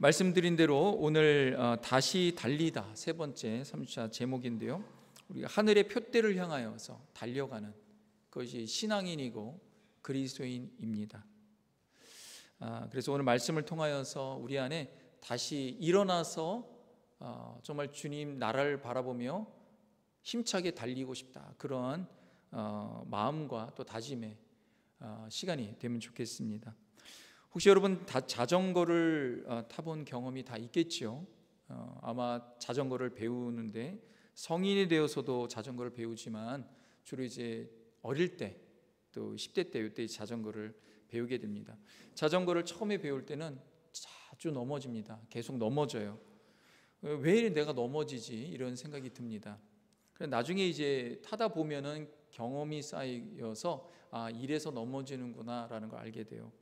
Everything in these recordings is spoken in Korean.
말씀드린 대로 오늘 다시 달리다 세 번째 3주차 제목인데요, 우리가 하늘의 표대를 향하여서 달려가는 그것이 신앙인이고 그리스도인입니다. 그래서 오늘 말씀을 통하여서 우리 안에 다시 일어나서 정말 주님 나라를 바라보며 힘차게 달리고 싶다, 그런 마음과 또 다짐의 시간이 되면 좋겠습니다. 혹시 여러분 다 자전거를 타본 경험이 다 있겠지요? 아마 자전거를 배우는데 성인이 되어서도 자전거를 배우지만 주로 이제 어릴 때, 또 10대 때, 이때 자전거를 배우게 됩니다. 자전거를 처음에 배울 때는 자주 넘어집니다. 계속 넘어져요. 왜 내가 넘어지지? 이런 생각이 듭니다. 나중에 이제 타다 보면은 경험이 쌓여서 이래서 넘어지는구나 라는 걸 알게 돼요.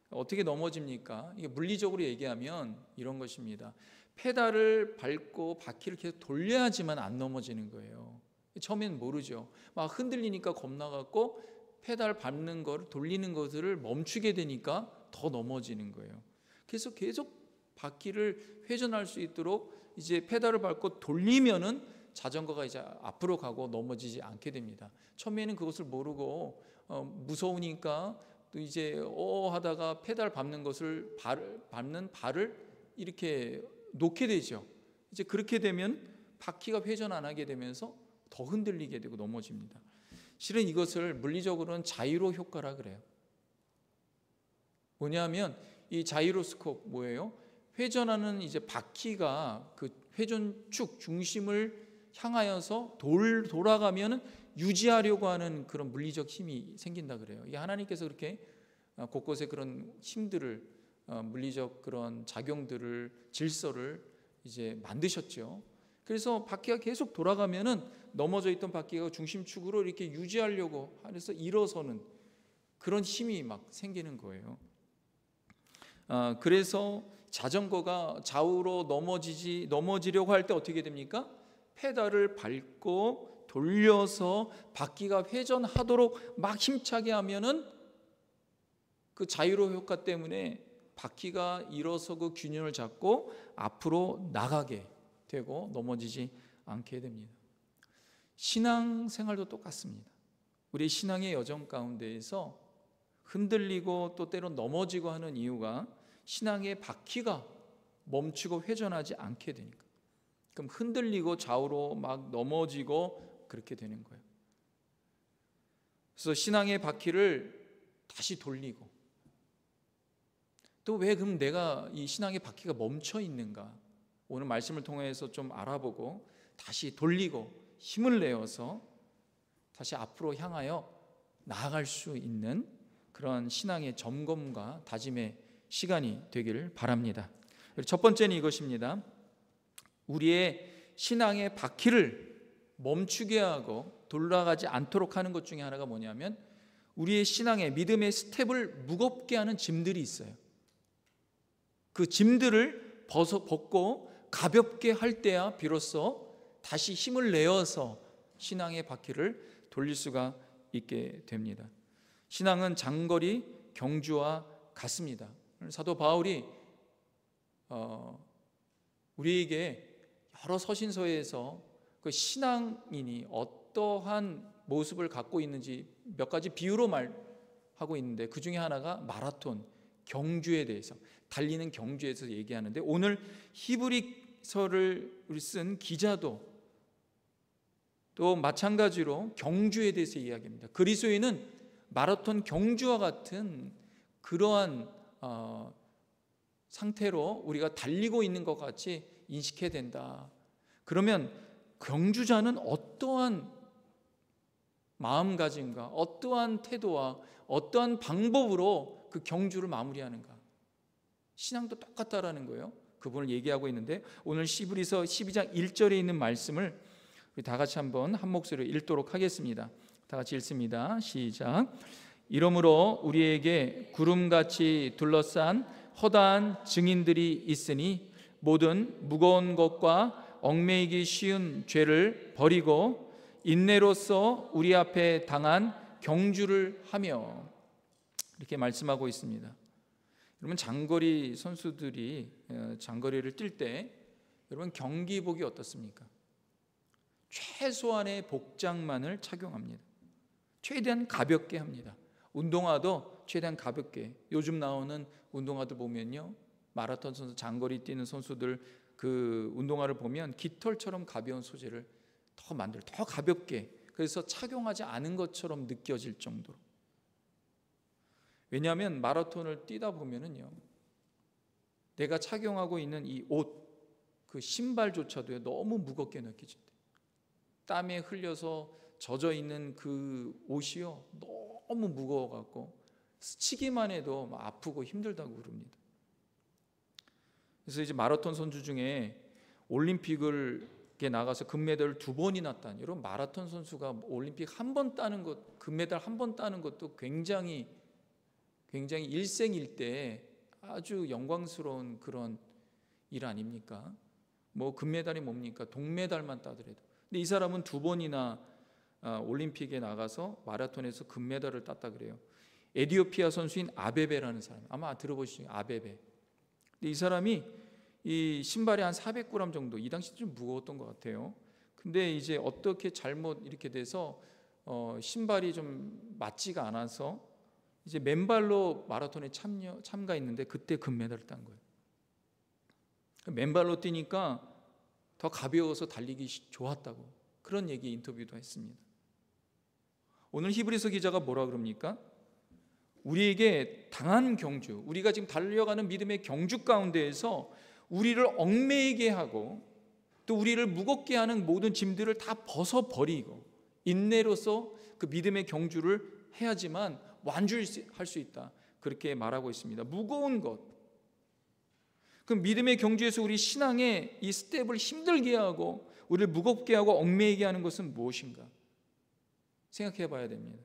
어떻게 넘어집니까? 이게 물리적으로 얘기하면 이런 것입니다. 페달을 밟고 바퀴를 계속 돌려야지만 안 넘어지는 거예요. 처음에는 모르죠. 막 흔들리니까 겁나갖고 페달 밟는 걸, 돌리는 것을 멈추게 되니까 더 넘어지는 거예요. 그래서 계속 바퀴를 회전할 수 있도록 이제 페달을 밟고 돌리면은 자전거가 이제 앞으로 가고 넘어지지 않게 됩니다. 처음에는 그것을 모르고 무서우니까 또 이제 하다가 페달 밟는 것을 밟는 발을 이렇게 놓게 되죠. 이제 그렇게 되면 바퀴가 회전 안 하게 되면서 더 흔들리게 되고 넘어집니다. 실은 이것을 물리적으로는 자이로 효과라 그래요. 뭐냐면 이 자이로스코프 뭐예요? 회전하는 이제 바퀴가 그 회전축 중심을 향하여서 돌아가면은 유지하려고 하는 그런 물리적 힘이 생긴다 그래요. 이게 하나님께서 그렇게 곳곳에 그런 힘들을, 물리적 그런 작용들을, 질서를 이제 만드셨죠. 그래서 바퀴가 계속 돌아가면은 넘어져 있던 바퀴가 중심축으로 이렇게 유지하려고 해서 일어서는 그런 힘이 막 생기는 거예요. 그래서 자전거가 좌우로 넘어지려고 할 때 어떻게 됩니까? 페달을 밟고 돌려서 바퀴가 회전하도록 막 힘차게 하면은 그 자이로 효과 때문에 바퀴가 일어서고 균형을 잡고 앞으로 나가게 되고 넘어지지 않게 됩니다. 신앙생활도 똑같습니다. 우리 신앙의 여정 가운데에서 흔들리고 또 때론 넘어지고 하는 이유가 신앙의 바퀴가 멈추고 회전하지 않게 되니까. 그럼 흔들리고 좌우로 막 넘어지고 그렇게 되는 거예요. 그래서 신앙의 바퀴를 다시 돌리고, 또 왜 그럼 내가 이 신앙의 바퀴가 멈춰 있는가? 오늘 말씀을 통해서 좀 알아보고 다시 돌리고 힘을 내어서 다시 앞으로 향하여 나아갈 수 있는 그런 신앙의 점검과 다짐의 시간이 되기를 바랍니다. 첫 번째는 이것입니다. 우리의 신앙의 바퀴를 멈추게 하고 돌아가지 않도록 하는 것 중에 하나가 뭐냐면 우리의 신앙의 믿음의 스텝을 무겁게 하는 짐들이 있어요. 그 짐들을 벗고 가볍게 할 때야 비로소 다시 힘을 내어서 신앙의 바퀴를 돌릴 수가 있게 됩니다. 신앙은 장거리 경주와 같습니다. 사도 바울이 우리에게 여러 서신서에서 그 신앙인이 어떠한 모습을 갖고 있는지 몇 가지 비유로 말하고 있는데, 그 중에 하나가 마라톤 경주에 대해서, 달리는 경주에 대해서 얘기하는데, 오늘 히브리서를 쓴 기자도 또 마찬가지로 경주에 대해서 이야기합니다. 그리스도인은 마라톤 경주와 같은 그러한 상태로 우리가 달리고 있는 것 같이 인식해야 된다. 그러면 경주자는 어떠한 마음가짐과 어떠한 태도와 어떠한 방법으로 그 경주를 마무리하는가? 신앙도 똑같다라는 거예요. 그분을 얘기하고 있는데, 오늘 히브리서 12장 1절에 있는 말씀을 우리 다 같이 한번 한 목소리로 읽도록 하겠습니다. 다 같이 읽습니다. 시작. 이러므로 우리에게 구름같이 둘러싼 허다한 증인들이 있으니 모든 무거운 것과 얽매이기 쉬운 죄를 버리고 인내로써 우리 앞에 당한 경주를 하며, 이렇게 말씀하고 있습니다. 여러분 장거리 선수들이 장거리를 뛸 때 여러분 경기복이 어떻습니까? 최소한의 복장만을 착용합니다. 최대한 가볍게 합니다. 운동화도 최대한 가볍게. 요즘 나오는 운동화들 보면요, 마라톤 선수, 장거리 뛰는 선수들 그 운동화를 보면 깃털처럼 가벼운 소재를 더 가볍게, 그래서 착용하지 않은 것처럼 느껴질 정도로. 왜냐하면 마라톤을 뛰다 보면은요, 내가 착용하고 있는 이 옷, 그 신발조차도 너무 무겁게 느껴진대. 땀에 흘려서 젖어 있는 그 옷이요, 너무 무거워갖고 스치기만 해도 막 아프고 힘들다고 그럽니다. 그래서 이제 마라톤 선수 중에 올림픽에 나가서 금메달을 2번이나 딴, 여러분 마라톤 선수가 올림픽 한 번 따는 것, 금메달 한 번 따는 것도 굉장히 일생일대 아주 영광스러운 그런 일 아닙니까? 뭐 금메달이 뭡니까? 동메달만 따더라도. 근데 이 사람은 2번이나 올림픽에 나가서 마라톤에서 금메달을 땄다 그래요. 에티오피아 선수인 아베베라는 사람, 아마 들어보시죠. 아베베. 근데 이 사람이 이 신발이 한 400g 정도, 이 당시 좀 무거웠던 것 같아요. 근데 이제 어떻게 잘못 이렇게 돼서 신발이 좀 맞지가 않아서 이제 맨발로 마라톤에 참가했는데 그때 금메달을 딴 거예요. 맨발로 뛰니까 더 가벼워서 달리기 좋았다고, 그런 얘기 인터뷰도 했습니다. 오늘 히브리서 기자가 뭐라 그럽니까? 우리에게 당한 경주, 우리가 지금 달려가는 믿음의 경주 가운데에서 우리를 얽매이게 하고 또 우리를 무겁게 하는 모든 짐들을 다 벗어버리고 인내로서 그 믿음의 경주를 해야지만 완주할 수 있다, 그렇게 말하고 있습니다. 무거운 것, 그 믿음의 경주에서 우리 신앙의 이 스텝을 힘들게 하고 우리를 무겁게 하고 얽매이게 하는 것은 무엇인가 생각해 봐야 됩니다.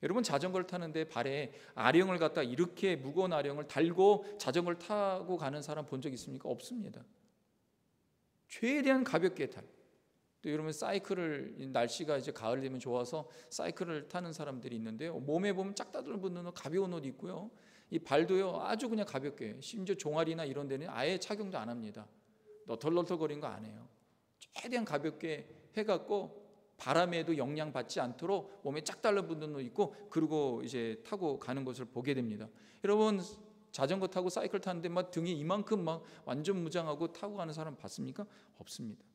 여러분 자전거를 타는데 발에 아령을 갖다 이렇게 무거운 아령을 달고 자전거를 타고 가는 사람 본 적 있습니까? 없습니다. 최대한 가볍게 탈. 또 여러분 사이클을, 날씨가 이제 가을 되면 좋아서 사이클을 타는 사람들이 있는데요, 몸에 보면 짝다들 붙는 가벼운 옷 입고요, 이 발도요 아주 그냥 가볍게, 심지어 종아리나 이런 데는 아예 착용도 안 합니다. 너털너털거리는 거 안 해요. 최대한 가볍게 해갖고 바람에도 영향 받지 않도록 몸에 짝 달라붙는 옷 입고 그리고 이제 타고 가는 것을 보게 됩니다. 여러분 자전거 타고 사이클 타는데 막 등이 이만큼 막 완전 무장하고 타고 가는 사람 봤습니까? 없습니다.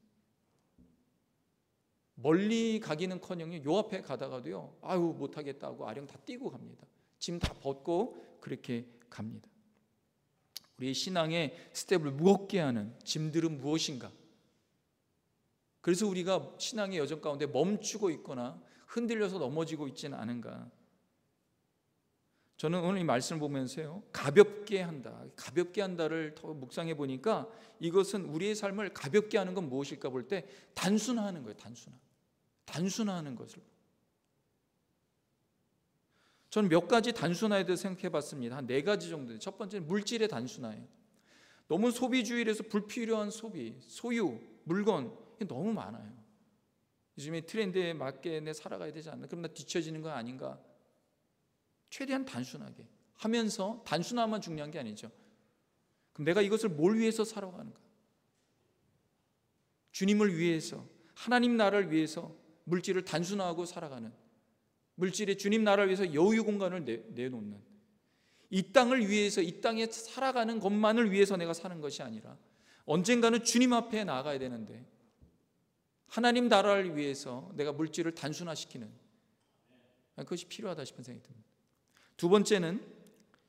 멀리 가기는커녕 요 앞에 가다가도요, 아유 못하겠다고 아령 다 띄고 갑니다. 짐 다 벗고 그렇게 갑니다. 우리의 신앙의 스텝을 무겁게 하는 짐들은 무엇인가? 그래서 우리가 신앙의 여정 가운데 멈추고 있거나 흔들려서 넘어지고 있지는 않은가? 저는 오늘 이 말씀을 보면서요, 가볍게 한다를 더 묵상해 보니까 이것은 우리의 삶을 가볍게 하는 건 무엇일까 볼 때 단순화하는 거예요. 단순화하는 것을. 저는 몇 가지 단순화에 대해서 생각해 봤습니다. 한 4가지 정도. 첫 번째는 물질의 단순화예요. 너무 소비주의에서 불필요한 소비, 소유, 물건 너무 많아요. 요즘에 트렌드에 맞게 내 살아가야 되지 않나? 그럼 나 뒤처지는 거 아닌가? 최대한 단순하게 하면서, 단순함만 중요한 게 아니죠. 그럼 내가 이것을 뭘 위해서 살아가는가? 주님을 위해서, 하나님 나라를 위해서 물질을 단순화하고 살아가는, 물질의 주님 나라를 위해서 여유 공간을 내놓는, 이 땅을 위해서, 이 땅에 살아가는 것만을 위해서 내가 사는 것이 아니라 언젠가는 주님 앞에 나아가야 되는데 하나님 나라를 위해서 내가 물질을 단순화시키는, 그것이 필요하다 싶은 생각이 듭니다. 두 번째는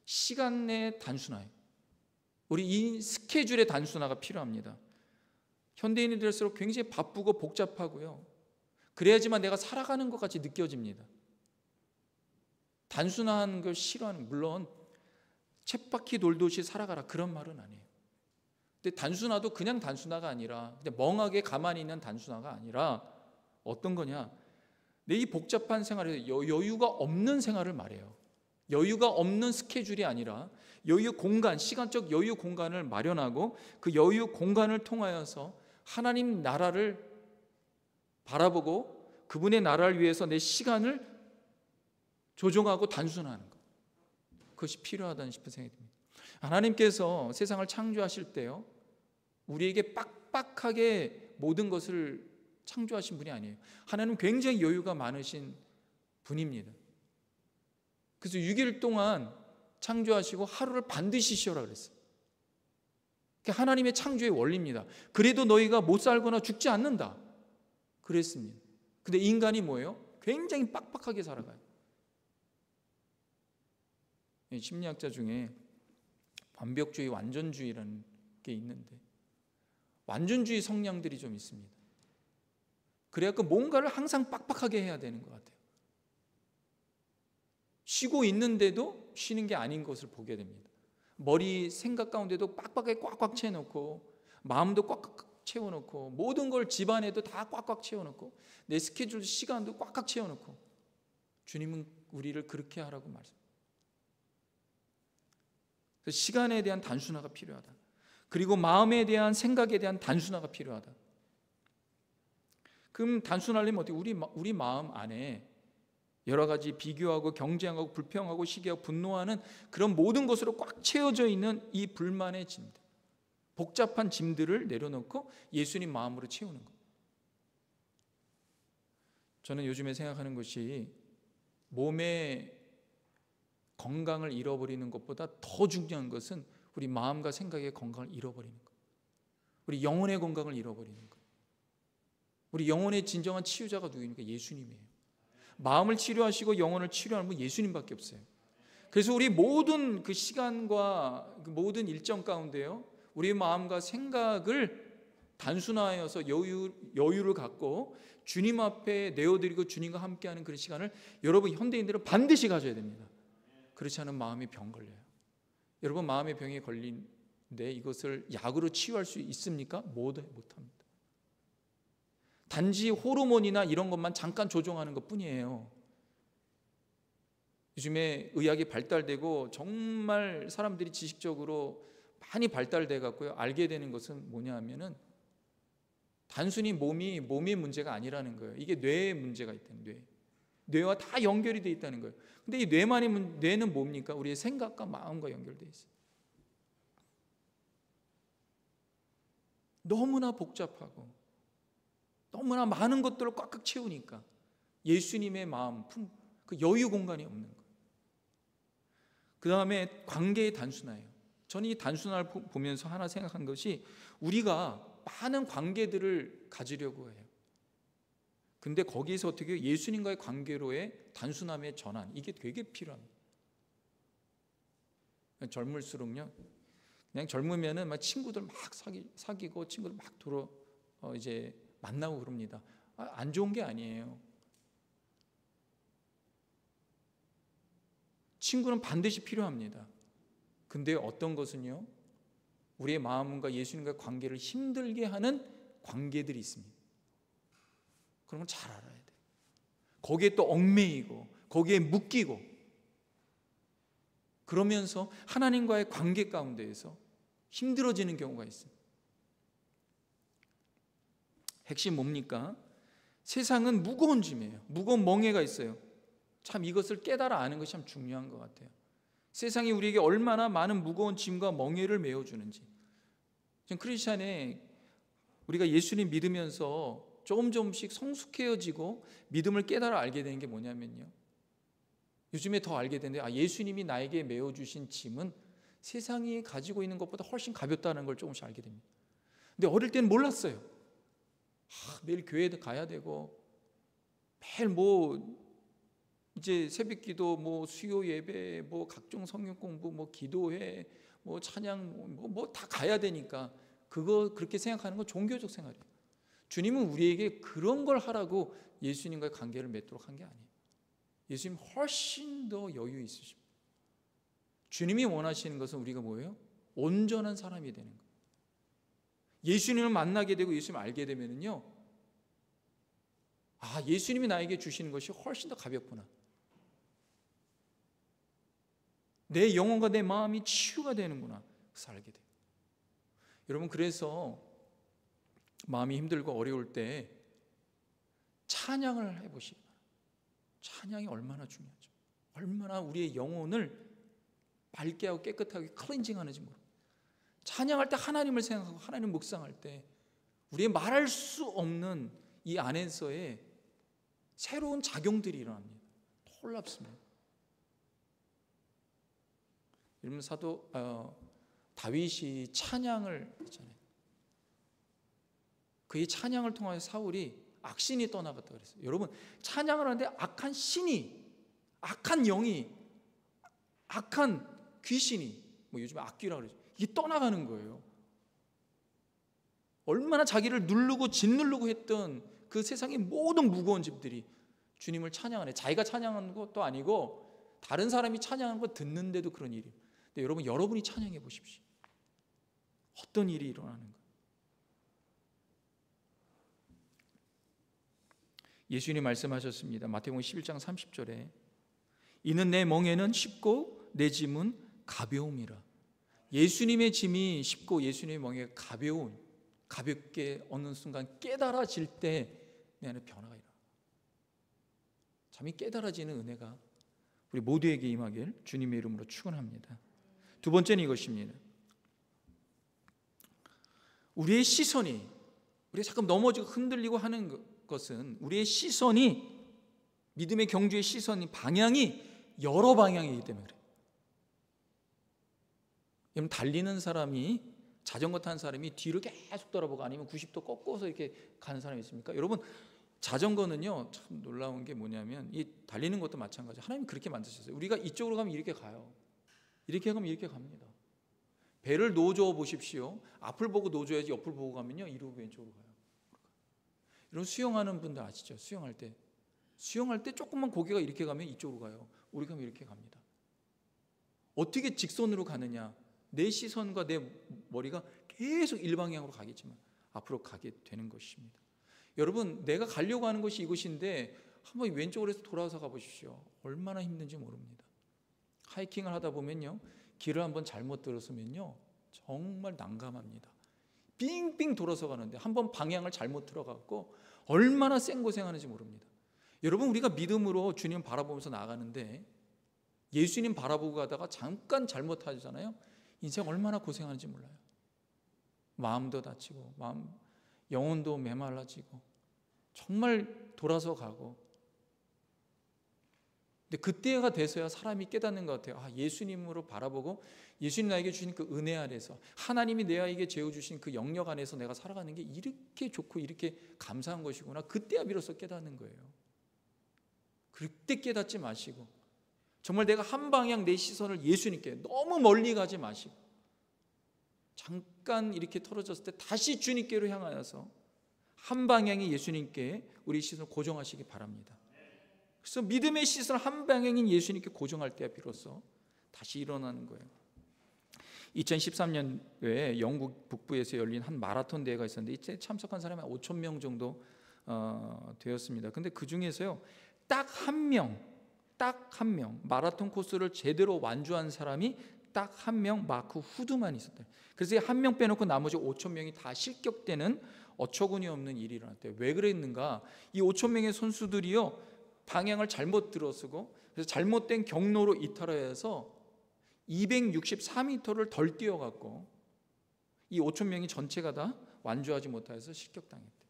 시간의 단순화예요. 우리 이 스케줄의 단순화가 필요합니다. 현대인이 될수록 굉장히 바쁘고 복잡하고요, 그래야지만 내가 살아가는 것 같이 느껴집니다. 단순한 걸 싫어하는, 물론 쳇바퀴 돌듯이 살아가라 그런 말은 아니에요. 근데 단순화도 그냥 단순화가 아니라 그냥 멍하게 가만히 있는 단순화가 아니라 어떤 거냐, 내 이 복잡한 생활에 여유가 없는 생활을 말해요. 여유가 없는 스케줄이 아니라 여유 공간, 시간적 여유 공간을 마련하고 그 여유 공간을 통하여서 하나님 나라를 바라보고 그분의 나라를 위해서 내 시간을 조정하고 단순화하는 것, 그것이 필요하다는 싶은 생각이 듭니다. 하나님께서 세상을 창조하실 때요, 우리에게 빡빡하게 모든 것을 창조하신 분이 아니에요. 하나님은 굉장히 여유가 많으신 분입니다. 그래서 6일 동안 창조하시고 하루를 반드시 쉬어라 그랬어요. 그게 하나님의 창조의 원리입니다. 그래도 너희가 못 살거나 죽지 않는다 그랬습니다. 근데 인간이 뭐예요? 굉장히 빡빡하게 살아가요. 심리학자 중에 완벽주의, 완전주의라는 게 있는데, 완전주의 성향들이 좀 있습니다. 그래갖고 뭔가를 항상 빡빡하게 해야 되는 것 같아요. 쉬고 있는데도 쉬는 게 아닌 것을 보게 됩니다. 머리 생각 가운데도 빡빡하게 꽉꽉 채워놓고, 마음도 꽉꽉 채워놓고, 모든 걸 집안에도 다 꽉꽉 채워놓고, 내 스케줄 시간도 꽉꽉 채워놓고, 주님은 우리를 그렇게 하라고 말씀합니다. 시간에 대한 단순화가 필요하다. 그리고 마음에 대한, 생각에 대한 단순화가 필요하다. 그럼 단순하려면 어떻게? 우리 마음 안에 여러 가지 비교하고 경쟁하고 불평하고 시기하고 분노하는 그런 모든 것으로 꽉 채워져 있는 이 불만의 짐들, 복잡한 짐들을 내려놓고 예수님 마음으로 채우는 것. 저는 요즘에 생각하는 것이, 몸의 건강을 잃어버리는 것보다 더 중요한 것은 우리 마음과 생각의 건강을 잃어버리는 것, 우리 영혼의 건강을 잃어버리는 것. 우리 영혼의 진정한 치유자가 누구입니까? 예수님이에요. 마음을 치료하시고 영혼을 치료하는 분 예수님밖에 없어요. 그래서 우리 모든 그 시간과 그 모든 일정 가운데요, 우리 마음과 생각을 단순화하여서 여유를 갖고 주님 앞에 내어드리고 주님과 함께하는 그런 시간을 여러분 현대인들은 반드시 가져야 됩니다. 그렇지 않으면 마음이 병 걸려요. 여러분, 마음의 병에 걸린데 이것을 약으로 치유할 수 있습니까? 못합니다. 단지 호르몬이나 이런 것만 잠깐 조정하는 것 뿐이에요. 요즘에 의학이 발달되고 정말 사람들이 지식적으로 많이 발달돼 갖고요, 알게 되는 것은 뭐냐 하면은 단순히 몸의 문제가 아니라는 거예요. 이게 뇌에 문제가 있다는, 뇌와 다 연결이 돼 있다는 거예요. 근데 이 뇌는 뭡니까? 우리의 생각과 마음과 연결돼 있어요. 너무나 복잡하고 너무나 많은 것들을 꽉꽉 채우니까 예수님의 마음, 그 여유 공간이 없는 거예요. 그 다음에 관계의 단순화예요. 저는 이 단순화를 보면서 하나 생각한 것이, 우리가 많은 관계들을 가지려고 해요. 근데 거기에서 어떻게 예수님과의 관계로의 단순함의 전환, 이게 되게 필요합니다. 젊을수록요, 그냥 젊으면은 막 친구들 막 사귀고 친구들 막 이제 만나고 그럽니다. 안 좋은 게 아니에요. 친구는 반드시 필요합니다. 근데 어떤 것은요, 우리의 마음과 예수님과의 관계를 힘들게 하는 관계들이 있습니다. 그런 건 잘 알아야 돼요. 거기에 또 얽매이고 거기에 묶이고, 그러면서 하나님과의 관계 가운데에서 힘들어지는 경우가 있습니다. 핵심 뭡니까? 세상은 무거운 짐이에요. 무거운 멍에가 있어요. 참 이것을 깨달아 아는 것이 참 중요한 것 같아요. 세상이 우리에게 얼마나 많은 무거운 짐과 멍에를 메워주는지. 지금 크리스찬에 우리가 예수님 믿으면서 조금씩 성숙해지고 믿음을 깨달아 알게 되는 게 뭐냐면요, 요즘에 더 알게 되는데, 예수님이 나에게 메워주신 짐은 세상이 가지고 있는 것보다 훨씬 가볍다는 걸 조금씩 알게 됩니다. 근데 어릴 때는 몰랐어요. 매일 교회도 가야 되고, 매일 이제 새벽기도, 수요 예배, 각종 성경 공부, 기도회, 찬양, 다 가야 되니까 그렇게 생각하는 건 종교적 생활이에요. 주님은 우리에게 그런 걸 하라고 예수님과의 관계를 맺도록 한 게 아니에요. 예수님 훨씬 더 여유 있으십니다. 주님이 원하시는 것은 우리가 뭐예요? 온전한 사람이 되는 거예요. 예수님을 만나게 되고 예수님을 알게 되면은요, 예수님이 나에게 주시는 것이 훨씬 더 가볍구나. 내 영혼과 내 마음이 치유가 되는구나. 그래서 알게 돼요. 여러분, 그래서 마음이 힘들고 어려울 때 찬양을 해보시기 바랍니다. 찬양이 얼마나 중요하죠. 얼마나 우리의 영혼을 맑게 하고 깨끗하게 클렌징하는지 모릅니다. 찬양할 때 하나님을 생각하고 하나님을 묵상할 때 우리의 말할 수 없는 이 안에서의 새로운 작용들이 일어납니다. 놀랍습니다. 여러분 사도 다윗이 찬양을 했잖아요. 그의 찬양을 통하여 사울이 악신이 떠나갔다 그랬어요. 여러분 찬양을 하는데 악한 신이, 악한 영이, 악한 귀신이, 요즘에 악귀라 그러죠. 이게 떠나가는 거예요. 얼마나 자기를 누르고 짓누르고 했던 그 세상의 모든 무거운 집들이 주님을 찬양하네. 자기가 찬양하는 것도 아니고 다른 사람이 찬양하는 거 듣는데도 그런 일이. 근데 여러분, 여러분이 찬양해 보십시오. 어떤 일이 일어나는가. 예수님이 말씀하셨습니다. 마태복음 11장 30절에 이는 내 멍에는 쉽고 내 짐은 가벼움이라. 예수님의 짐이 쉽고 예수님의 멍에가 가볍게 어느 순간 깨달아질 때 내 안에 변화가 일어나. 잠이 깨달아지는 은혜가 우리 모두에게 임하길 주님의 이름으로 축원합니다. 두 번째는 이것입니다. 우리의 시선이, 우리가 잠깐 넘어지고 흔들리고 하는 것은 우리의 시선이, 믿음의 경주의 시선이, 방향이 여러 방향이기 때문에 그래요. 여러분 달리는 사람이, 자전거 타는 사람이 뒤를 계속 돌아보고 아니면 90도 꺾어서 이렇게 가는 사람이 있습니까? 여러분 자전거는요 참 놀라운 게 뭐냐면, 이 달리는 것도 마찬가지예요. 하나님 그렇게 만드셨어요. 우리가 이쪽으로 가면 이렇게 가요. 이렇게 가면 이렇게 갑니다. 배를 놓아줘 보십시오. 앞을 보고 놓아줘야지 옆을 보고 가면요 이러고 왼쪽으로 가요. 여러분 수영하는 분들 아시죠? 수영할 때 조금만 고개가 이렇게 가면 이쪽으로 가요. 우리 가면 이렇게 갑니다. 어떻게 직선으로 가느냐? 내 시선과 내 머리가 계속 일방향으로 가겠지만 앞으로 가게 되는 것입니다. 여러분 내가 가려고 하는 것이 이곳인데 한번 왼쪽으로 해서 돌아서 가보십시오. 얼마나 힘든지 모릅니다. 하이킹을 하다 보면요 길을 한번 잘못 들었으면요 정말 난감합니다. 빙빙 돌아서 가는데 한번 방향을 잘못 들어갔고 얼마나 생고생하는지 모릅니다. 여러분 우리가 믿음으로 주님 바라보면서 나가는데 예수님 바라보고 가다가 잠깐 잘못하잖아요. 인생 얼마나 고생하는지 몰라요. 마음도 다치고 영혼도 메말라지고 정말 돌아서 가고. 근데 그때가 돼서야 사람이 깨닫는 것 같아요. 예수님으로 바라보고 예수님 나에게 주신 그 은혜 안에서, 하나님이 내게 재워주신 그 영역 안에서 내가 살아가는 게 이렇게 좋고 이렇게 감사한 것이구나. 그때야 비로소 깨닫는 거예요. 그때 깨닫지 마시고 정말 내가 한 방향 내 시선을 예수님께, 너무 멀리 가지 마시고 잠깐 이렇게 털어졌을 때 다시 주님께로 향하여서 한 방향이 예수님께 우리 시선을 고정하시기 바랍니다. 그래서 믿음의 시선 한 방향인 예수님께 고정할 때야 비로소 다시 일어나는 거예요. 2013년도에 영국 북부에서 열린 한 마라톤 대회가 있었는데 이때 참석한 사람이 5천 명 정도 되었습니다. 근데 그 중에서요 딱 한 명 마라톤 코스를 제대로 완주한 사람이 딱 한 명, 마크 후드만 있었대요. 그래서 한 명 빼놓고 나머지 5천 명이 다 실격되는 어처구니 없는 일이 일어났대요. 왜 그랬는가? 이 5천 명의 선수들이요 방향을 잘못 들어서고 그래서 잘못된 경로로 이탈하여서 264m를 덜 뛰어갔고 이 5천 명이 전체가 다 완주하지 못해서 실격당했대요.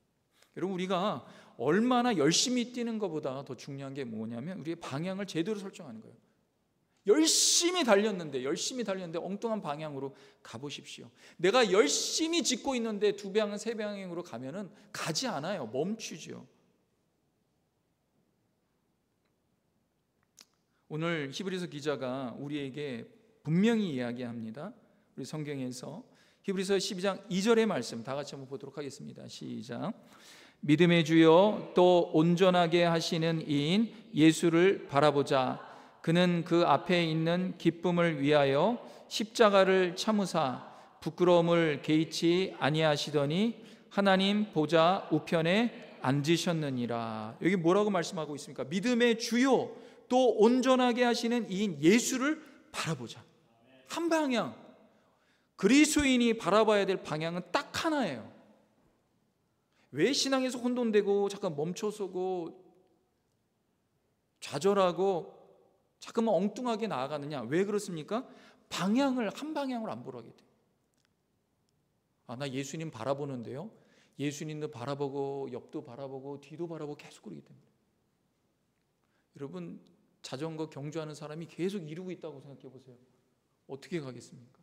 여러분 우리가 얼마나 열심히 뛰는 것보다 더 중요한 게 뭐냐면 우리의 방향을 제대로 설정하는 거예요. 열심히 달렸는데 엉뚱한 방향으로 가보십시오. 내가 열심히 짚고 있는데 두 방향, 세 방향으로 가면은 가지 않아요. 멈추죠. 오늘 히브리서 기자가 우리에게 분명히 이야기합니다. 우리 성경에서 히브리서 12장 2절의 말씀 다 같이 한번 보도록 하겠습니다. 시작. 믿음의 주요 또 온전하게 하시는 이인 예수를 바라보자. 그는 그 앞에 있는 기쁨을 위하여 십자가를 참으사 부끄러움을 개의치 아니하시더니 하나님 보좌 우편에 앉으셨느니라. 여기 뭐라고 말씀하고 있습니까? 믿음의 주요 또 온전하게 하시는 이인 예수를 바라보자. 한 방향. 그리스도인이 바라봐야 될 방향은 딱 하나예요. 왜 신앙에서 혼돈되고 잠깐 멈춰서고 좌절하고 잠깐만 엉뚱하게 나아가느냐? 왜 그렇습니까? 방향을 한 방향으로 안 보라게 돼요. 나 예수님 바라보는데요. 예수님도 바라보고 옆도 바라보고 뒤도 바라보고 계속 그러기 때문에. 여러분 자전거 경주하는 사람이 계속 이루고 있다고 생각해 보세요. 어떻게 가겠습니까?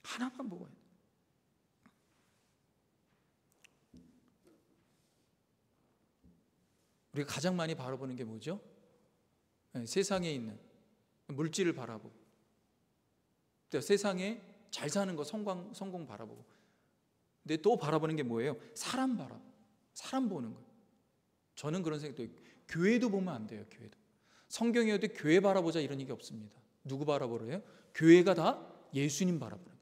하나만 보고 가야 돼요. 우리가 가장 많이 바라보는 게 뭐죠? 세상에 있는 물질을 바라보고, 세상에 잘 사는 거, 성공 바라보고. 근데 또 바라보는 게 뭐예요? 사람 바라보고, 사람 보는 거예요. 저는 그런 생각도 있고, 교회도 보면 안 돼요. 교회도. 성경에도 교회 바라보자 이런 얘기 없습니다. 누구 바라보래요? 교회가 다 예수님 바라보는 거예요.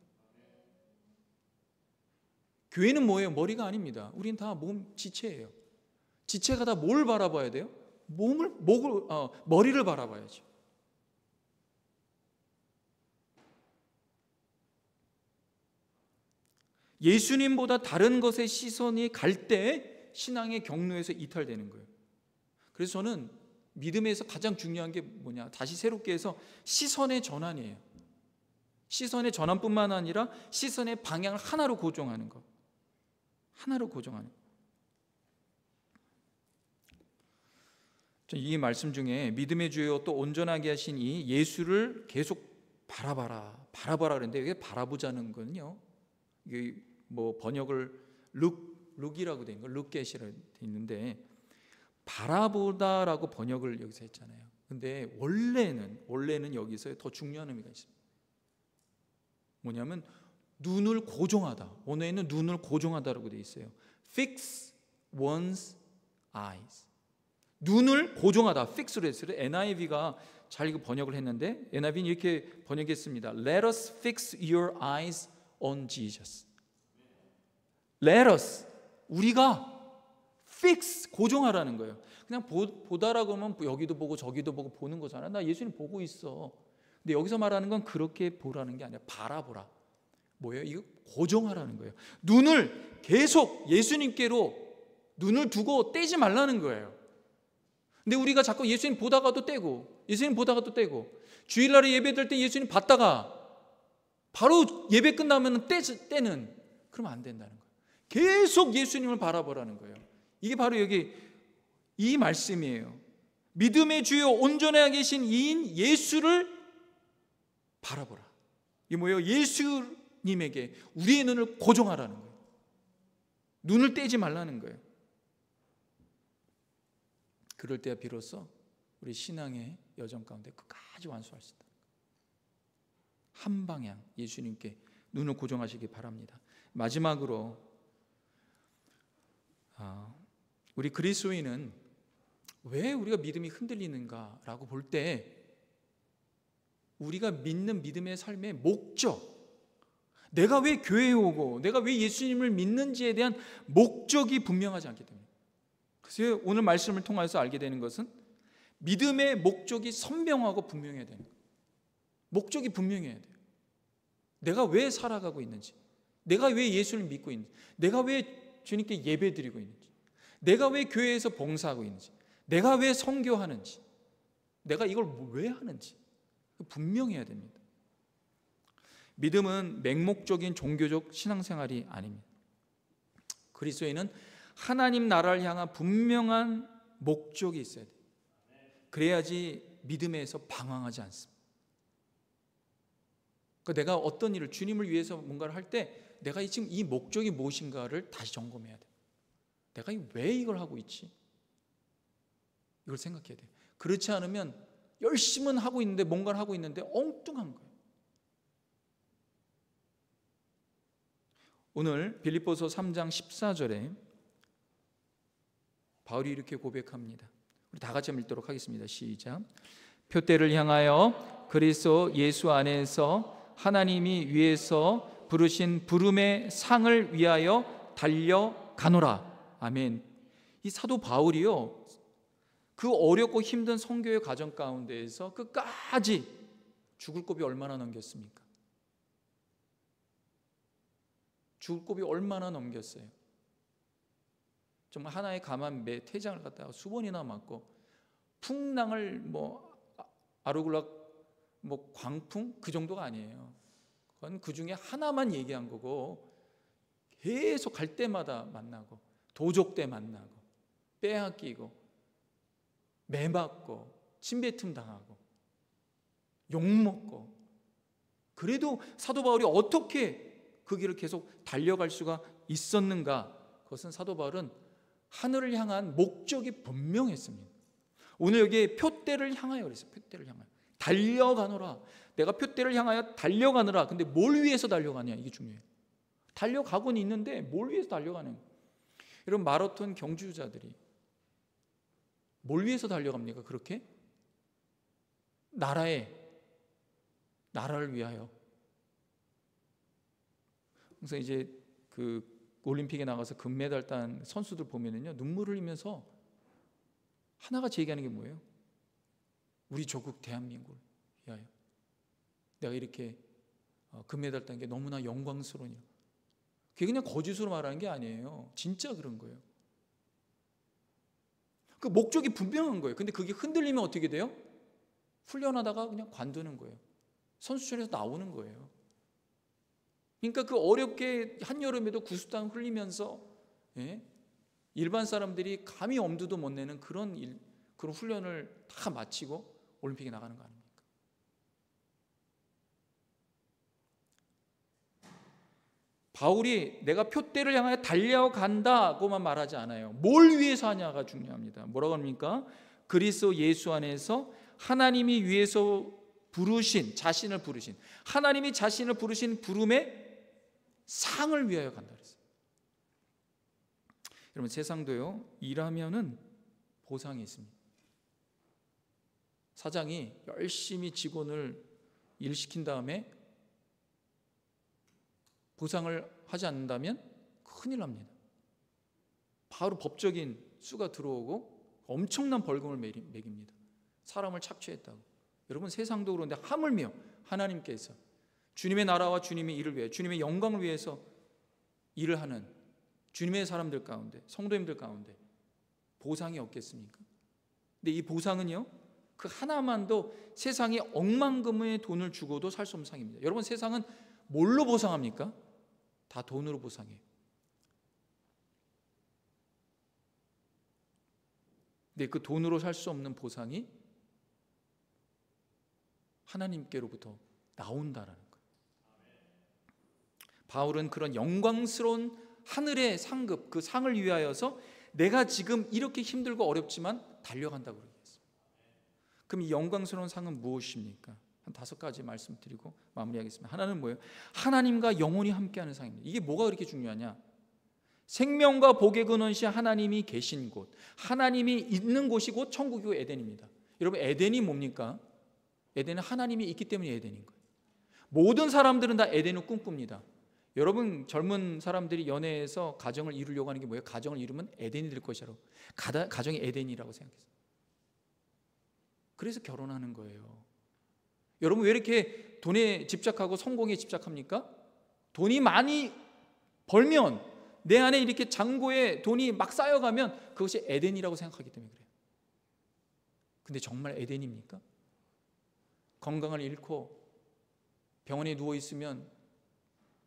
교회는 뭐예요? 머리가 아닙니다. 우린 다 몸 지체예요. 지체가 다 뭘 바라봐야 돼요? 머리를 바라봐야죠. 예수님보다 다른 것에 시선이 갈 때 신앙의 경로에서 이탈되는 거예요. 그래서 저는 믿음에서 가장 중요한 게 뭐냐? 다시 새롭게 해서 시선의 전환이에요. 시선의 전환뿐만 아니라 시선의 방향을 하나로 고정하는 것. 하나로 고정하는 것. 이 말씀 중에 믿음의 주요 또 온전하게 하신 이 예수를 계속 바라봐라 그랬는데 이게 바라보자는 건요, 이게 뭐 번역을 룩이라고 돼 있는 거, 룩겟이라고 돼 있는데 바라보다라고 번역을 여기서 했잖아요. 근데 원래는 여기서 더 중요한 의미가 있습니다. 뭐냐면 눈을 고정하다. 원어에는 눈을 고정하다라고 돼 있어요. Fix one's eyes. 눈을 고정하다. Fix로 했어요. NIV가 잘 이거 번역을 했는데 NIV는 이렇게 번역했습니다. Let us fix your eyes on Jesus. Let us, 우리가 fix, 고정하라는 거예요. 그냥 보다라고 하면 여기도 보고 저기도 보고 보는 거잖아요. 나 예수님 보고 있어. 근데 여기서 말하는 건 그렇게 보라는 게 아니라 바라보라. 뭐예요? 이거 고정하라는 거예요. 눈을 계속 예수님께로 눈을 두고 떼지 말라는 거예요. 근데 우리가 자꾸 예수님 보다가 또 떼고, 예수님 보다가 또 떼고, 주일날에 예배 드릴 때 예수님 봤다가 바로 예배 끝나면 떼는, 그러면 안 된다는 거예요. 계속 예수님을 바라보라는 거예요. 이게 바로 여기 이 말씀이에요. 믿음의 주요 온전하게 계신 이인 예수를 바라보라. 이게 뭐예요? 예수님에게 우리의 눈을 고정하라는 거예요. 눈을 떼지 말라는 거예요. 그럴 때야 비로소 우리 신앙의 여정 가운데 끝까지 완수할 수 있다. 한 방향 예수님께 눈을 고정하시기 바랍니다. 마지막으로 우리 그리스도인은 왜 우리가 믿음이 흔들리는가라고 볼 때 우리가 믿는 믿음의 삶의 목적, 내가 왜 교회에 오고 내가 왜 예수님을 믿는지에 대한 목적이 분명하지 않기 때문에, 그래서 오늘 말씀을 통해서 알게 되는 것은 믿음의 목적이 선명하고 분명해야 되는 거예요. 목적이 분명해야 돼요. 내가 왜 살아가고 있는지, 내가 왜 예수를 믿고 있는지, 내가 왜 주님께 예배드리고 있는지, 내가 왜 교회에서 봉사하고 있는지, 내가 왜 선교하는지, 내가 이걸 왜 하는지 분명해야 됩니다. 믿음은 맹목적인 종교적 신앙생활이 아닙니다. 그리스도인은 하나님 나라를 향한 분명한 목적이 있어야 돼요. 그래야지 믿음에서 방황하지 않습니다. 그러니까 내가 어떤 일을, 주님을 위해서 뭔가를 할 때 내가 지금 이 목적이 무엇인가를 다시 점검해야 돼요. 내가 왜 이걸 하고 있지? 이걸 생각해야 돼요. 그렇지 않으면 열심은 하고 있는데, 뭔가를 하고 있는데 엉뚱한 거예요. 오늘 빌립보서 3장 14절에 바울이 이렇게 고백합니다. 우리 다 같이 읽도록 하겠습니다. 시작. 표대를 향하여 그리스도 예수 안에서 하나님이 위에서 부르신 부름의 상을 위하여 달려가노라. 아멘. 이 사도 바울이요, 그 어렵고 힘든 선교의 과정 가운데에서 끝까지 죽을 고비 얼마나 넘겼습니까? 죽을 고비 얼마나 넘겼어요? 정말 하나의 가만 매 퇴장을 갖다가 수번이나 맞고 풍랑을 아르굴락 뭐 광풍 그 정도가 아니에요. 그건 그 중에 하나만 얘기한 거고 계속 갈 때마다 만나고 도적 때 만나고 빼앗기고 매맞고 침뱉음 당하고 욕먹고, 그래도 사도 바울이 어떻게 그 길을 계속 달려갈 수가 있었는가? 그것은 사도 바울은 하늘을 향한 목적이 분명했습니다. 오늘 여기에 표대를 향하여 그랬어요. 표대를 향하여 달려가노라. 내가 표대를 향하여 달려가느라. 근데 뭘 위해서 달려가냐, 이게 중요해요. 달려가고는 있는데 뭘 위해서 달려가는? 여러분, 마라톤 경주자들이 뭘 위해서 달려갑니까? 그렇게? 나라를 위하여. 그래서 이제 그 올림픽에 나가서 금메달 딴 선수들 보면은요, 눈물을 흘리면서 하나같이 얘기하는 게 뭐예요? 우리 조국 대한민국을 위하여 내가 이렇게 금메달 딴 게 너무나 영광스러우니. 그게 그냥 거짓으로 말하는 게 아니에요. 진짜 그런 거예요. 그 목적이 분명한 거예요. 근데 그게 흔들리면 어떻게 돼요? 훈련하다가 그냥 관두는 거예요. 선수촌에서 나오는 거예요. 그러니까 그 어렵게 한여름에도 구수땀 흘리면서, 일반 사람들이 감히 엄두도 못 내는 그런 훈련을 다 마치고 올림픽에 나가는 거 아닙니까? 바울이 내가 표대를 향하여 달려간다고만 말하지 않아요. 뭘 위해서 하냐가 중요합니다. 뭐라고 합니까? 그리스도 예수 안에서 하나님이 위해서 자신을 부르신, 하나님이 자신을 부르신 부름의 상을 위하여 간다 그랬어요. 여러분, 세상도요, 일하면은 보상이 있습니다. 사장이 열심히 직원을 일시킨 다음에 보상을 하지 않는다면 큰일 납니다. 바로 법적인 수가 들어오고 엄청난 벌금을 매깁니다. 사람을 착취했다고. 여러분, 세상도 그런데 하물며 하나님께서 주님의 나라와 주님의 일을 위해, 주님의 영광을 위해서 일을 하는 주님의 사람들 가운데, 성도님들 가운데 보상이 없겠습니까? 근데 이 보상은요, 그 하나만도 세상에 억만금의 돈을 주고도 살 수 없는 상입니다. 여러분, 세상은 뭘로 보상합니까? 다 돈으로 보상해요. 근데 그 돈으로 살 수 없는 보상이 하나님께로부터 나온다라는 거예요. 바울은 그런 영광스러운 하늘의 상급, 그 상을 위하여서 내가 지금 이렇게 힘들고 어렵지만 달려간다고 그러겠습니다. 그럼 이 영광스러운 상은 무엇입니까? 한 5가지 말씀드리고 마무리하겠습니다. 하나는 뭐예요? 하나님과 영원히 함께하는 상입니다. 이게 뭐가 그렇게 중요하냐? 생명과 복의 근원시 하나님이 계신 곳, 하나님이 있는 곳이 곧 천국이고 에덴입니다. 여러분, 에덴이 뭡니까? 에덴은 하나님이 있기 때문에 에덴인 거예요. 모든 사람들은 다 에덴을 꿈꿉니다. 여러분, 젊은 사람들이 연애해서 가정을 이루려고 하는 게 뭐예요? 가정을 이루면 에덴이 될 것이라고. 가정이 에덴이라고 생각했어요. 그래서 결혼하는 거예요. 여러분, 왜 이렇게 돈에 집착하고 성공에 집착합니까? 돈이 많이 벌면, 내 안에 이렇게 잔고에 돈이 막 쌓여가면 그것이 에덴이라고 생각하기 때문에 그래요. 근데 정말 에덴입니까? 건강을 잃고 병원에 누워있으면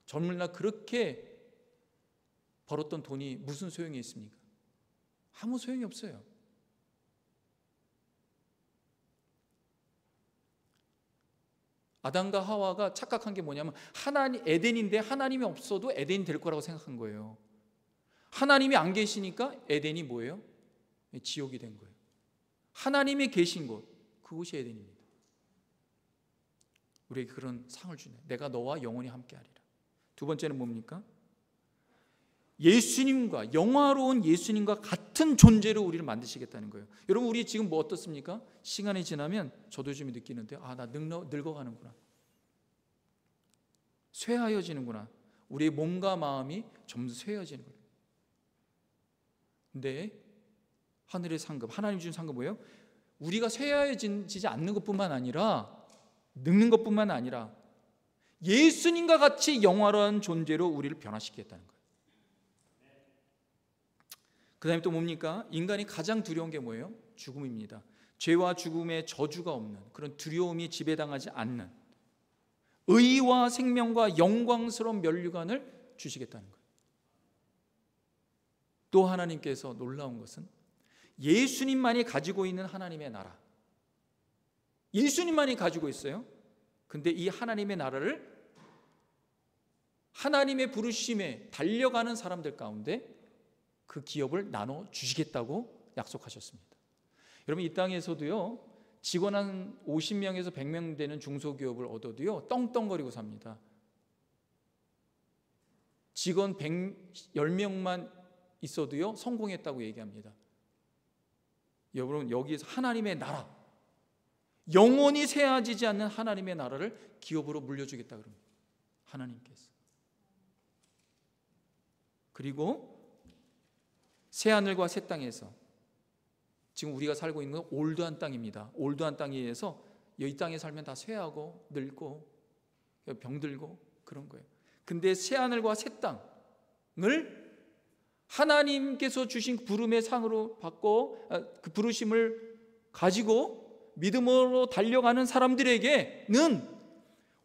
젊은 날 그렇게 벌었던 돈이 무슨 소용이 있습니까? 아무 소용이 없어요. 아담과 하와가 착각한 게 뭐냐면, 하나님, 에덴인데 하나님이 없어도 에덴이 될 거라고 생각한 거예요. 하나님이 안 계시니까 에덴이 뭐예요? 지옥이 된 거예요. 하나님이 계신 곳, 그곳이 에덴입니다. 우리에게 그런 상을 주네. 내가 너와 영원히 함께하리라. 두 번째는 뭡니까? 예수님과, 영화로운 예수님과 같은 존재로 우리를 만드시겠다는 거예요. 여러분, 우리 지금 뭐 어떻습니까? 시간이 지나면 저도 좀 느끼는데, 나 늙어가는구나, 쇠하여지는구나. 우리의 몸과 마음이 점점 쇠해지는 거예요. 근데 하늘의 상급, 하나님 주신 상급 뭐예요? 우리가 쇠하여지지 않는 것뿐만 아니라, 늙는 것뿐만 아니라 예수님과 같이 영화로운 존재로 우리를 변화시키겠다는 거예요. 그 다음에 또 뭡니까? 인간이 가장 두려운 게 뭐예요? 죽음입니다. 죄와 죽음의 저주가 없는 그런 두려움이 지배당하지 않는 의와 생명과 영광스러운 면류관을 주시겠다는 거예요. 또 하나님께서 놀라운 것은 예수님만이 가지고 있는 하나님의 나라, 예수님만이 가지고 있어요. 근데 이 하나님의 나라를 하나님의 부르심에 달려가는 사람들 가운데 그 기업을 나눠 주시겠다고 약속하셨습니다. 여러분, 이 땅에서도요, 직원 한 50명에서 100명 되는 중소기업을 얻어도요, 떵떵거리고 삽니다. 직원 10명만 있어도요, 성공했다고 얘기합니다. 여러분, 여기에서 하나님의 나라, 영원히 새아지지 않는 하나님의 나라를 기업으로 물려주겠다 그럽니다. 하나님께서. 그리고 새하늘과 새 땅에서, 지금 우리가 살고 있는 건 올드한 땅입니다. 올드한 땅에 의해서 이 땅에 살면 다 쇠하고 늙고 병들고 그런 거예요. 근데 새하늘과 새 땅을 하나님께서 주신 부름의 상으로 받고 그 부르심을 가지고 믿음으로 달려가는 사람들에게는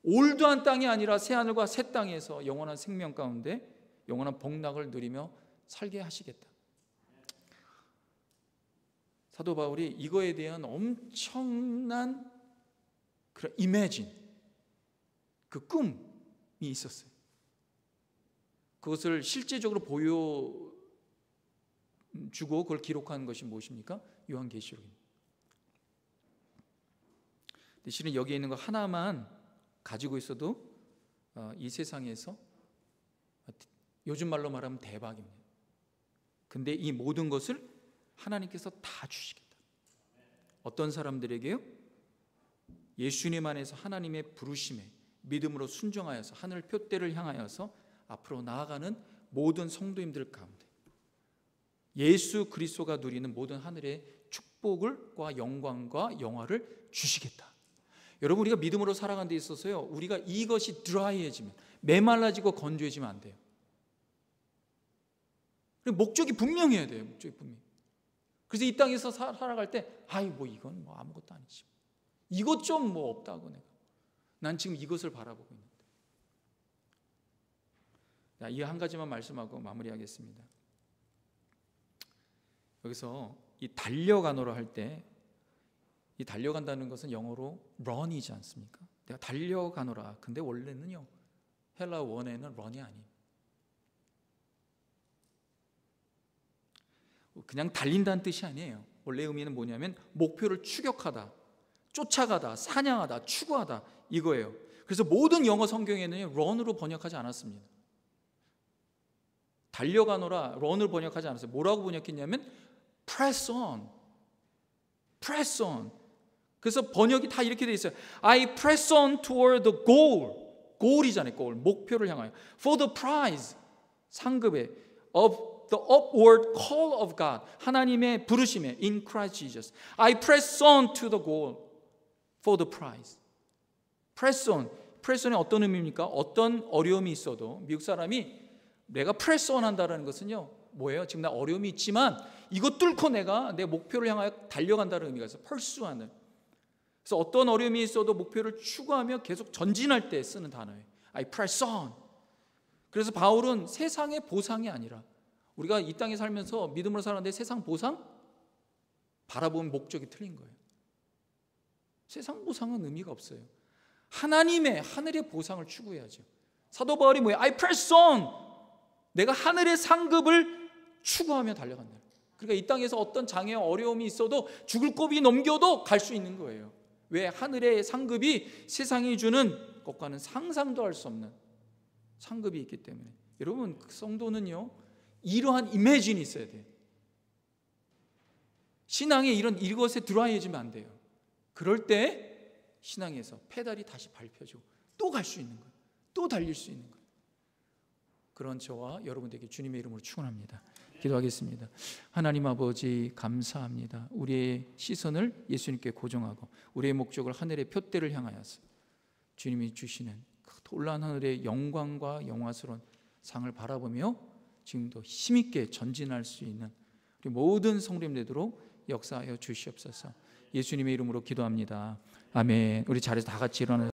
올드한 땅이 아니라 새하늘과 새 땅에서 영원한 생명 가운데 영원한 복락을 누리며 살게 하시겠다. 사도 바울이 이거에 대한 엄청난 그런 이매진, 그 꿈이 있었어요. 그것을 실제적으로 보여주고 그걸 기록한 것이 무엇입니까? 요한계시록입니다. 실은 여기에 있는 거 하나만 가지고 있어도 이 세상에서 요즘 말로 말하면 대박입니다. 근데 이 모든 것을 하나님께서 다 주시겠다. 어떤 사람들에게요? 예수님 안에서 하나님의 부르심에 믿음으로 순종하여서 하늘 표대를 향하여서 앞으로 나아가는 모든 성도님들 가운데 예수 그리스도가 누리는 모든 하늘의 축복과 영광과 영화를 주시겠다. 여러분, 우리가 믿음으로 살아가는 데 있어서요, 우리가 이것이 드라이해지면, 메말라지고 건조해지면 안 돼요. 목적이 분명해야 돼요. 목적이 분명히. 그래서 이 땅에서 살아갈 때, 아이 뭐 이건 뭐 아무것도 아니지, 이것 좀 뭐 없다고, 난 지금 이것을 바라보고 있는데. 이 한 가지만 말씀하고 마무리하겠습니다. 여기서 이 달려가노라 할 때, 이 달려간다는 것은 영어로 run이지 않습니까? 내가 달려가노라. 근데 원래는요, 헬라 원에는 run이 아니에요. 그냥 달린다는 뜻이 아니에요. 원래 의미는 뭐냐면 목표를 추격하다, 쫓아가다, 사냥하다, 추구하다, 이거예요. 그래서 모든 영어 성경에는 run으로 번역하지 않았습니다. 달려가노라 run을 번역하지 않았어요. 뭐라고 번역했냐면 press on, press on. 그래서 번역이 다 이렇게 돼 있어요. I press on toward the goal. goal이잖아요. goal. 목표를 향하여. For the prize. 상급에. of the upward call of God. 하나님의 부르심에. in Christ Jesus. I press on to the goal. for the prize. press on. press on이 어떤 의미입니까? 어떤 어려움이 있어도 미국 사람이 내가 press on 한다는 것은요, 뭐예요? 지금 나 어려움이 있지만 이거 뚫고 내가 내 목표를 향하여 달려간다는 의미가 있어요. pursue하는. 그래서 어떤 어려움이 있어도 목표를 추구하며 계속 전진할 때 쓰는 단어예요. I press on. 그래서 바울은 세상의 보상이 아니라, 우리가 이 땅에 살면서 믿음으로 살았는데 세상 보상? 바라보는 목적이 틀린 거예요. 세상 보상은 의미가 없어요. 하나님의 하늘의 보상을 추구해야죠. 사도 바울이 뭐예요? I press on. 내가 하늘의 상급을 추구하며 달려간다. 그러니까 이 땅에서 어떤 장애와 어려움이 있어도 죽을 고비 넘겨도 갈 수 있는 거예요. 왜? 하늘의 상급이 세상이 주는 것과는 상상도 할 수 없는 상급이 있기 때문에. 여러분, 성도는요, 이러한 이미진이 있어야 돼요. 신앙에 이것에 드라이해지면 안 돼요. 그럴 때 신앙에서 페달이 다시 밟혀지고 또 갈 수 있는 거예요. 또 달릴 수 있는 거예요. 그런 저와 여러분들에게 주님의 이름으로 축원합니다. 기도하겠습니다. 하나님 아버지, 감사합니다. 우리의 시선을 예수님께 고정하고 우리의 목적을 하늘의 표대를 향하여서 주님이 주시는 그 놀라운 하늘의 영광과 영화스러운 상을 바라보며 지금도 힘있게 전진할 수 있는 우리 모든 성도님 되도록 역사하여 주시옵소서. 예수님의 이름으로 기도합니다. 아멘. 우리 자리에서 다 같이 일어나